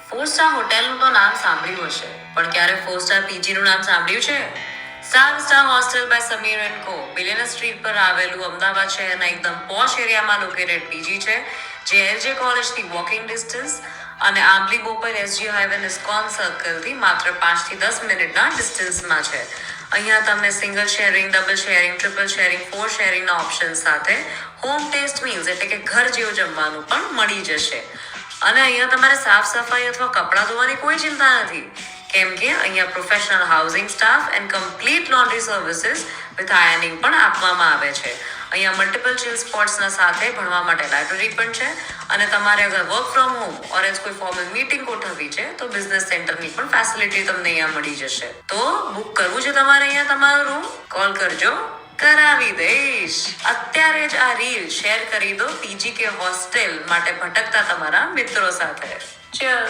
4 star હોટેલનું તો નામ સાંભળ્યું હશે, પણ ક્યારે 4 સ્ટાર પીજીનું નામ સાંભળ્યું છે? 7 star hostel by Sameer and co billionaire street પર આવેલું અમદાવાદ શહેરના એકદમ પોશ એરિયામાં લોકેટેડ પીજી છે, જે એલજે કોલેજથી વોકિંગ ડિસ્ટન્સ અને આંબલી બોપર એસજી હાઈવે નિસ્કોન સર્કલથી માત્ર 5 થી 10 મિનિટના ડિસ્ટન્સમાં છે. અહીંયા તમને single sharing, double sharing, triple sharing, 4 શેરિંગના ઓપ્શન સાથે હોમ ટેસ્ટ મીલ્સ એટલે કે ઘર જેવું જમવાનું પણ મળી જશે. અને અહીંયા તમારે સાફ સફાઈ અથવા કપડાં ધોવાની કોઈ ચિંતા નથી, કેમ કે અહીંયા professional housing staff and complete laundry services with ironing પણ આપવામાં આવે છે. અહીંયા મલ્ટિપલ ચિલ સ્પોટ્સના સાથે ભણવા માટે લાઇબ્રેરી પણ છે, અને તમારે અગર work from home or else કોઈ ફોર્મલ મીટિંગ ગોઠવવી છે તો બિઝનેસ સેન્ટરની પણ ફેસિલિટી તમને અહીંયા મળી જશે. તો બુક કરવું છે તમારે અહીંયા તમારો રૂમ? કોલ કરજો, કરાવી દઈશ. અત્યારે જ આ રીલ શેર કરી દો પીજી કે હોસ્ટેલ માટે ભટકતા તમારા મિત્રો સાથે. ચલ.